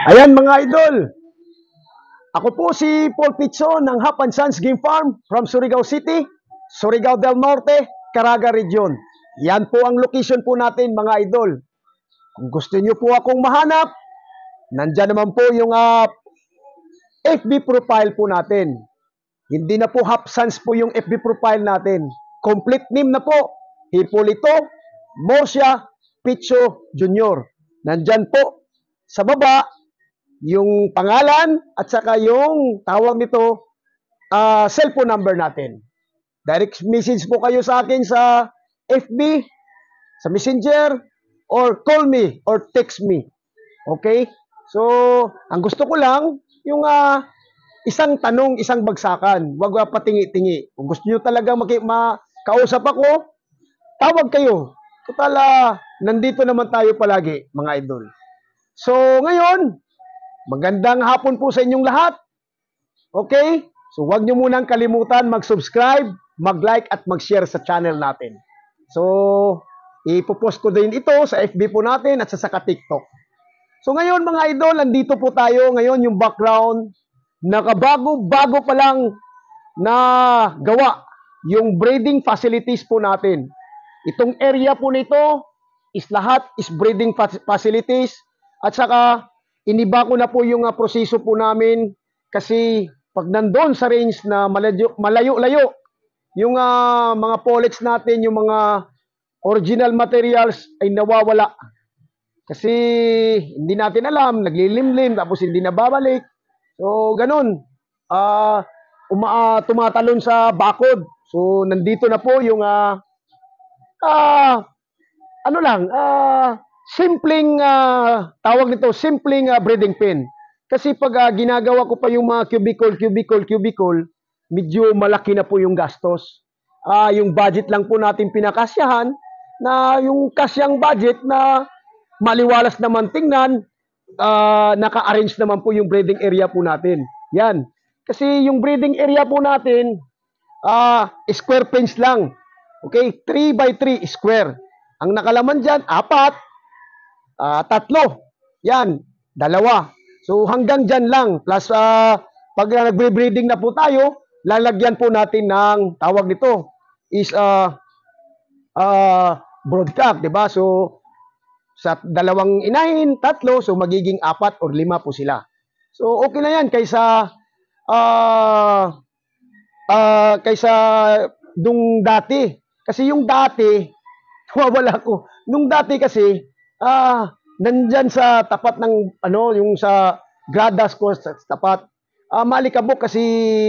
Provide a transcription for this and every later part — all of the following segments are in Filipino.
Ayan mga idol, ako po si Paul Pitson ng Hap and Sons Game Farm from Surigao City, Surigao del Norte, Caraga Region. Yan po ang location po natin mga idol. Kung gusto niyo po akong mahanap, nandyan naman po yung FB profile po natin. Hindi na po Hap Sons po yung FB profile natin. Complete name na po, Hipolito Morcia Picho Jr. Nandyan po sa baba yung pangalan at saka yung tawag nito cellphone number natin. Direct message po kayo sa akin sa FB, sa Messenger, or call me or text me. Okay? So, ang gusto ko lang yung isang tanong, isang bagsakan. Huwag patingi-tingi. Kung gusto niyo talaga makausap ako, tawag kayo. Total, nandito naman tayo palagi, mga idol. So, ngayon, magandang hapon po sa inyong lahat. Okay? So, huwag nyo munang kalimutan mag-subscribe, mag-like, at mag-share sa channel natin. So, ipopost ko din ito sa FB po natin at sa TikTok. So, ngayon mga idol, nandito po tayo. Ngayon yung background, nakabago-bago pa lang na gawa yung breeding facilities po natin. Itong area po nito is lahat is breeding facilities at saka iniba ko na po yung proseso po namin kasi pag nandun sa range na malayo-layo, yung mga pollets natin, yung mga original materials ay nawawala. Kasi hindi natin alam, naglilimlim, tapos hindi na babalik. So, ganun. Tumatalon sa bakod. So, nandito na po yung simpleng tawag nito, simpleng breeding pen. Kasi pag ginagawa ko pa yung mga cubicle, medyo malaki na po yung gastos. Yung budget lang po natin pinakasyahan na yung kasyang budget na maliwalas naman tingnan, naka-arrange naman po yung breeding area po natin. Yan. Kasi yung breeding area po natin, square pens lang. Okay? 3 by 3 square. Ang nakalaman dyan, 4, 3. Yan, 2. So hanggang dyan lang. Plus, pag nagbre-breeding na po tayo, lalagyan po natin ng tawag nito is broodcock, diba? So, sa 2 inahin, 3, so magiging 4 or 5 po sila. So, okay na yan kaysa dung dati. Kasi yung dati, wala ko. Nung dati kasi, nandyan sa tapat ng, yung sa gradas ko, sa tapat, maalikabok kasi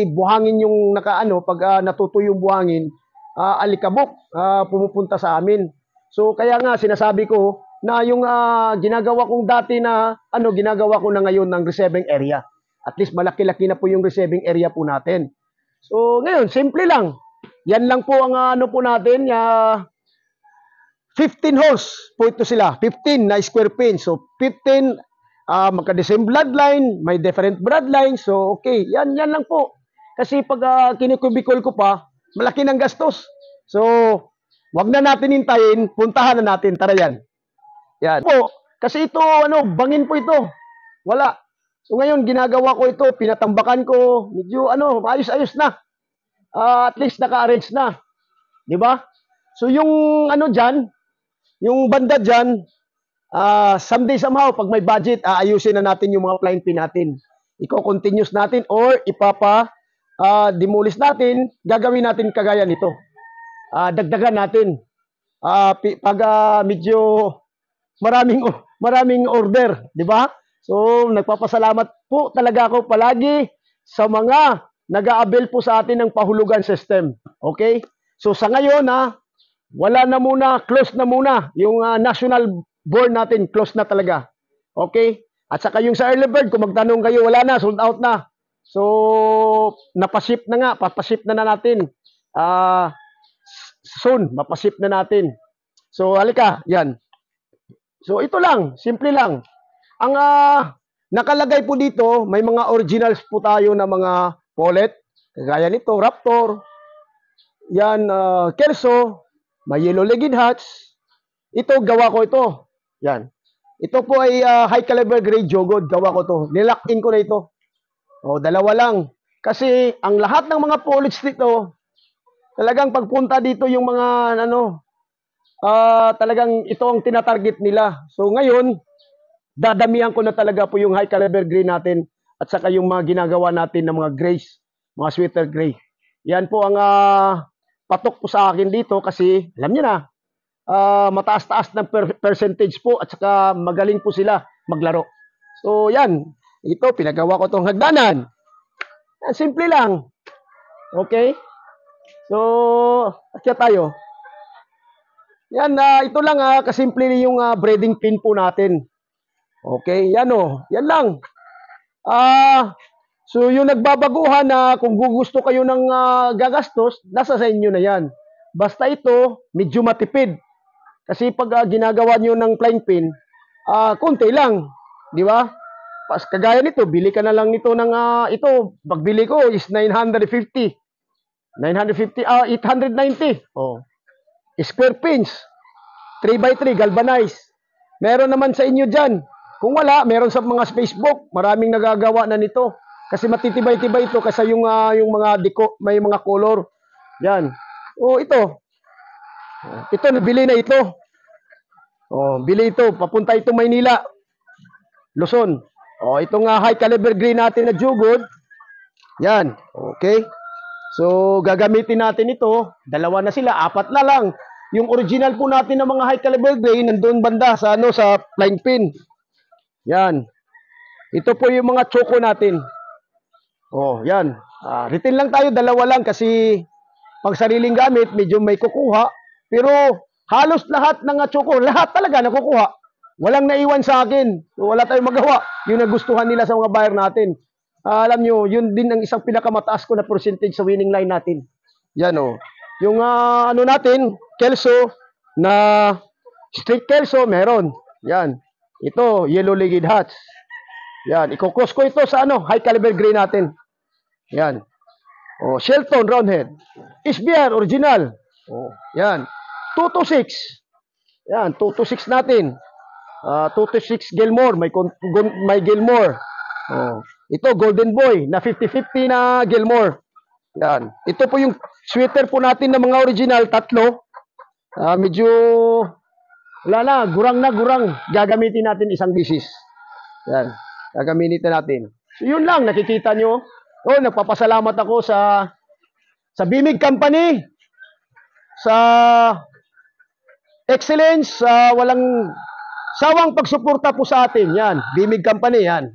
buhangin yung pag natutuyo yung buhangin, alikabok, pumupunta sa amin. So, kaya nga, sinasabi ko, na yung ginagawa kong dati na, ginagawa ko na ngayon ng receiving area. At least malaki-laki na po yung receiving area po natin. So, ngayon, simple lang. Yan lang po ang po natin, 15 horse po ito sila. 15 na square pin. So, 15, magka-the-same bloodline, may different bloodline. So, okay. Yan lang po. Kasi pag kinikubikol ko pa, malaki ng gastos. So, wag na natin hintayin, puntahan na natin. Tara yan. Yan po. Kasi ito, bangin po ito. Wala. So, ngayon, ginagawa ko ito, pinatambakan ko, medyo, ayos-ayos na. At least naka-arrange na. Diba? So, yung, dyan, yung banda dyan, someday somehow, pag may budget, aayusin na natin yung mga flying pin natin. Iko-continuous natin or demolish natin, gagawin natin kagaya nito. Dagdagan natin. Pag medyo maraming order, di ba? So, nagpapasalamat po talaga ako palagi sa mga nag-a-avail po sa atin ng pahulugan system. Okay? So, sa ngayon, wala na muna, close na muna. Yung national board natin, close na talaga. Okay? At saka yung sa early bird, kung magtanong kayo, wala na, sold out na. So, napaship na nga, papaship na natin. Soon, mapaship na natin. So, halika, yan. So, ito lang, simple lang. Ang nakalagay po dito, may mga originals po tayo na mga pollet. Kagaya nito, Raptor. Yan, Kelso. May yellow-legged hats. Ito, gawa ko ito. Yan. Ito po ay high caliber grade jogod. Gawa ko to. Nilock in ko na ito. O, dalawa lang. Kasi ang lahat ng mga police dito, talagang pagpunta dito yung mga talagang ito ang tinatarget nila. So ngayon, dadamihan ko na talaga po yung high caliber gray natin at saka yung mga ginagawa natin ng mga grays, mga sweater gray. Yan po ang patok po sa akin dito kasi alam niyo na, mataas-taas ng percentage po at saka magaling po sila maglaro. So yan, ito pinagawa ko tong hagdanan. Yan, simple lang. Okay? So, akyat tayo. Yan, ito lang kasimple yung braiding pin po natin. Okay, yan yan lang. So yung nagbabaguhan na kung gusto kayo ng gagastos, nasa sa inyo na yan. Basta ito, medyo matipid. Kasi pag ginagawa nyo ng flying pin, konti lang. Di ba? Kagaya nito, bili ka na lang nito ng, ito, pagbili ko is 950. 890. Oh. Square pins. 3x3, galvanized. Meron naman sa inyo dyan. Kung wala, meron sa mga Facebook. Maraming nagagawa na nito. Kasi matitibay-tibay ito kasi yung mga may mga color. Yan. Oh, ito. Ito, nabili na ito. Oh, bili ito. Papunta ito Maynila. Luzon. Oh, itong high caliber green natin na jugod. Yan. Okay. So, gagamitin natin ito. Dalawa na sila. 4 na lang. Yung original po natin ng mga high caliber gray, nandun banda sa, sa flying pin. Yan. Ito po yung mga choco natin. Oh, yan. Retail lang tayo, dalawa lang kasi pag sariling gamit, medyo may kukuha. Pero halos lahat ng choco, lahat talaga nakukuha. Walang naiwan sa akin. So, wala tayong magawa. Yung nagustuhan nila sa mga buyer natin. Alam nyo, yun din ang isang pinakamataas ko na percentage sa winning line natin. Yan Yung natin, Kelso, na street Kelso, meron. Yan. Ito, yellow-legged hats. Yan. Iko-cross ko ito sa high caliber gray natin. Yan. Shelton, roundhead. SBR, original. Yan. 226. Yan, 226 natin. 226 Gilmore, may Gilmore. Ito, Golden Boy, na 50-50 na Gilmore. Yan. Ito po yung sweater po natin ng mga original, 3. Medyo, wala na, gurang. Gagamitin natin isang bisis. Yan. Gagamitin natin. So, yun lang, nakikita nyo. Nagpapasalamat ako sa Bimig Company, sa excellence, sa walang sawang pagsuporta po sa atin. Yan, Bimig Company, yan.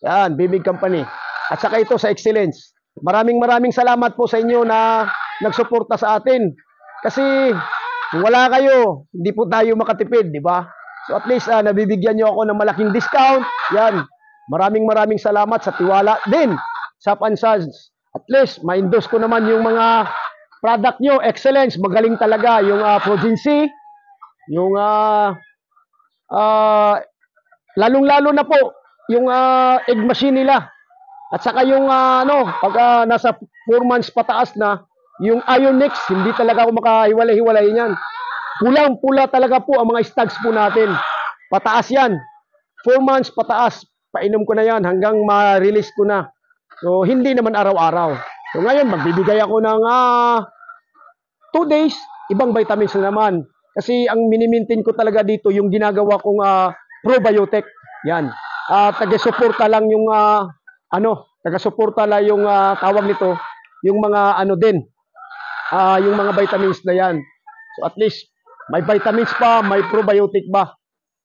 Yan, Bimig Company. At saka ito sa excellence. Maraming salamat po sa inyo na nagsuporta sa atin. Kasi kung wala kayo, hindi po tayo makatipid, di ba? So at least nabibigyan nyo ako ng malaking discount. Yan. Maraming salamat sa tiwala din sa Sons. At least ma-endorse ko naman yung mga product nyo. Excellence, magaling talaga yung Progency, yung lalong-lalo na po yung egg machine nila. At saka yung pag nasa 4 months pataas na, yung Ionix, hindi talaga ako makahiwalay-hiwalay niyan. Pulang-pula talaga po ang mga stocks po natin. Pataas yan. 4 months pataas. Painom ko na yan hanggang ma-release ko na. So, hindi naman araw-araw. So, ngayon, magbibigay ako ng 2 days, ibang vitamins na naman. Kasi ang minimintin ko talaga dito, yung ginagawa kong probiotic. Yan. Taga-suporta lang yung, taga-suporta lang yung tawag nito, yung mga din, yung mga vitamins na yan. So, at least, may vitamins pa, may probiotic ba.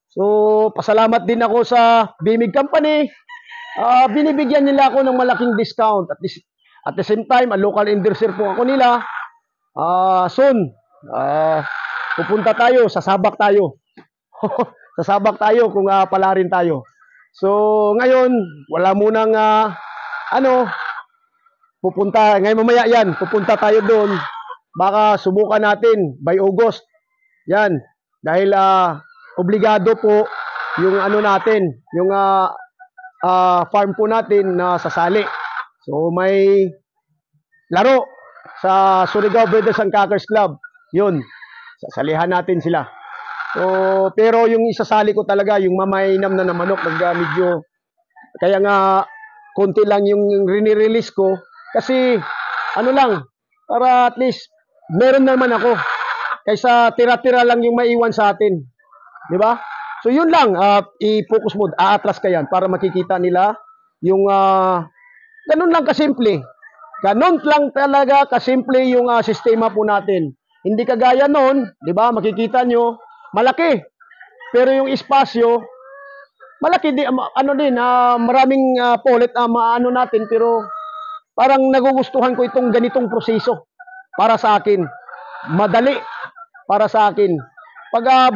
So, pasalamat din ako sa Bimig Company. Binibigyan nila ako ng malaking discount. At the same time, local endorser po ako nila. Soon, pupunta tayo, sasabak tayo. Sasabak tayo kung palarin tayo. So, ngayon, wala munang, pupunta, ngayon mamaya yan, pupunta tayo doon. Baka subukan natin by August. Yan, dahil obligado po yung natin, yung farm po natin na sasali. So, may laro sa Surigao Brothers and Crackers Club. Yun, sasalihan natin sila. So, pero yung isasali ko talaga, yung mamainam na manok, medyo, kaya nga, konti lang yung rini-release ko. Kasi, ano lang, para at least, meron naman ako. Kaysa tira-tira lang yung maiwan sa atin. Di ba? So, yun lang, i-focus mo, aatras ka yan, para makikita nila yung, ganun lang kasimple. Ganun lang talaga kasimple yung sistema po natin. Hindi kagaya noon, di ba? Makikita nyo, malaki. Pero yung espasyo, malaki din, maraming polit maano natin, pero parang nagugustuhan ko itong ganitong proseso para sa akin. Madali para sa akin. Pag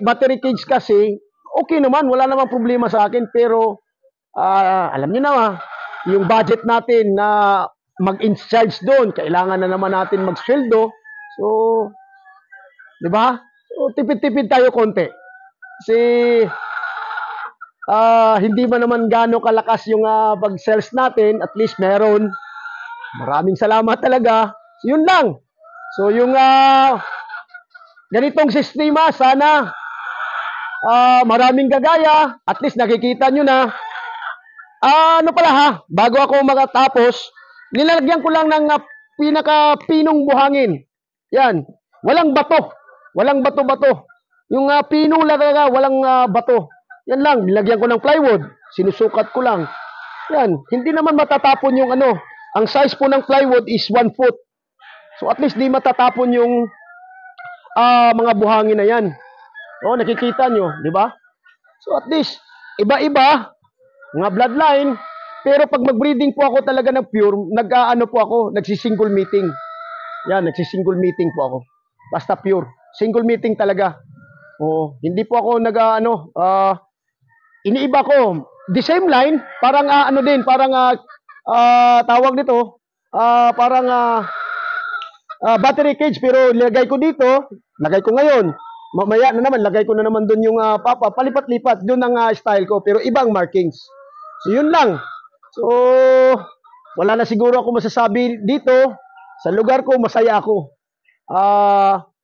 battery cage kasi, okay naman, wala namang problema sa akin, pero alam niyo na, yung budget natin na mag-in-charge doon, kailangan na naman natin mag-sweldo. So, di ba? So, tipid-tipid tayo konti. Kasi, hindi man naman gaano kalakas yung pag-sales natin, at least meron. Maraming salamat talaga. So, yun lang. So, yung ganitong sistema, sana maraming gagaya. At least nakikita nyo na. Ano pala ha, bago ako makatapos, nilalagyan ko lang ng pinaka-pinong buhangin. Yan. Walang bato. Walang bato-bato. Yung pinong talaga, walang bato. Yan lang. Nilagyan ko ng plywood. Sinusukat ko lang. Yan. Hindi naman matatapon yung ano. Ang size po ng plywood is 1 foot. So at least di matatapon yung mga buhangin na yan. O, nakikita nyo. Di ba? So at least, iba-iba. Mga bloodline. Pero pag mag-breeding po ako talaga ng pure, nagsisingle meeting. Yan, nagsisingle meeting po ako. Basta pure. Single meeting talaga. Oo, hindi po ako iniiba ko. The same line, parang tawag nito, battery cage, pero lagay ko dito, lagay ko ngayon. Mamaya na naman, lagay ko na naman doon yung palipat-lipat, doon ang style ko, pero ibang markings. So, yun lang. So, wala na siguro ako masasabi dito. Sa lugar ko, masaya ako.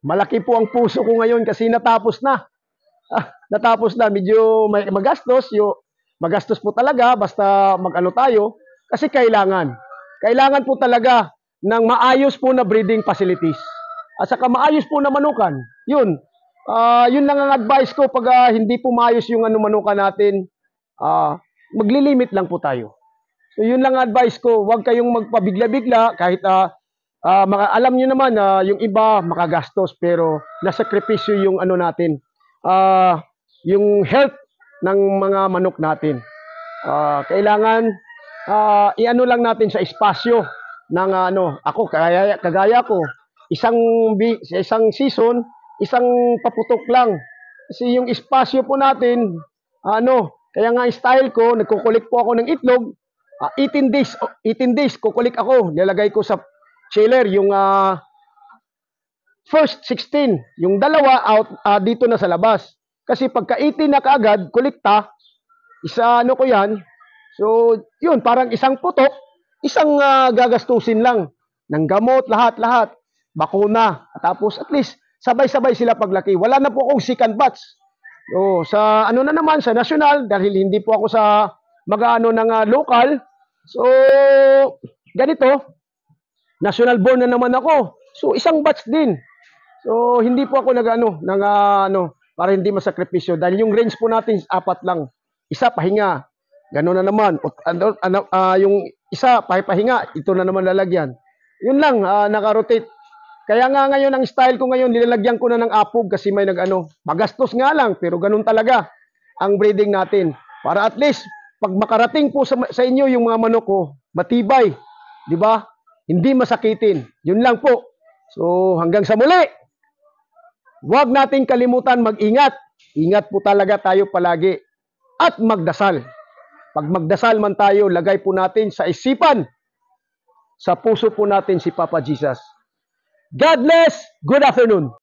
Malaki po ang puso ko ngayon kasi natapos na. Natapos na. Medyo magastos. Magastos po talaga basta mag-ano tayo. Kasi kailangan. Kailangan po talaga ng maayos po na breeding facilities. At saka maayos po na manukan. Yun. Yun lang ang advice ko pag hindi po maayos yung manukan natin. Maglilimit lang po tayo. So yun lang ang advice ko. Huwag kayong magpabigla-bigla kahit alam niyo naman na yung iba makagastos pero nasakripisyo yung ano natin. Yung health ng mga manok natin. Kailangan iano lang natin sa espasyo ng ako kagaya ko isang season, isang paputok lang. Kasi yung espasyo po natin kaya nga style ko, nagkukulik po ako ng itlog, 18 days kukulik ako, nilalagay ko sa chiller yung first 16, yung dalawa out dito na sa labas. Kasi pagka 18 na kaagad, kulikta, ko yan. So, yun, parang isang putok, isang gagastusin lang ng gamot, lahat-lahat, bakuna. Tapos at least sabay-sabay sila paglaki. Wala na po akong second batch. So, sa naman sa national dahil hindi po ako sa mag-aano ng local. So, ganito, national born na naman ako. So, isang batch din. So, hindi po ako para hindi masakripisyo. Dahil yung range po natin, 4 lang. Isa, pahinga. Gano'n na naman. Yung isa, pahinga. Ito na naman lalagyan. Yun lang, nakarotate. Kaya nga ngayon, ang style ko ngayon, nilalagyan ko na ng apog kasi may magastos nga lang, pero ganun talaga ang breeding natin. Para at least, pag makarating po sa inyo yung mga manok ko, matibay. Di ba? Hindi masakitin. Yun lang po. So, hanggang sa muli. Huwag natin kalimutan mag-ingat. Ingat po talaga tayo palagi. At magdasal. Pag magdasal man tayo, lagay po natin sa isipan. Sa puso po natin si Papa Jesus. God bless. Good afternoon.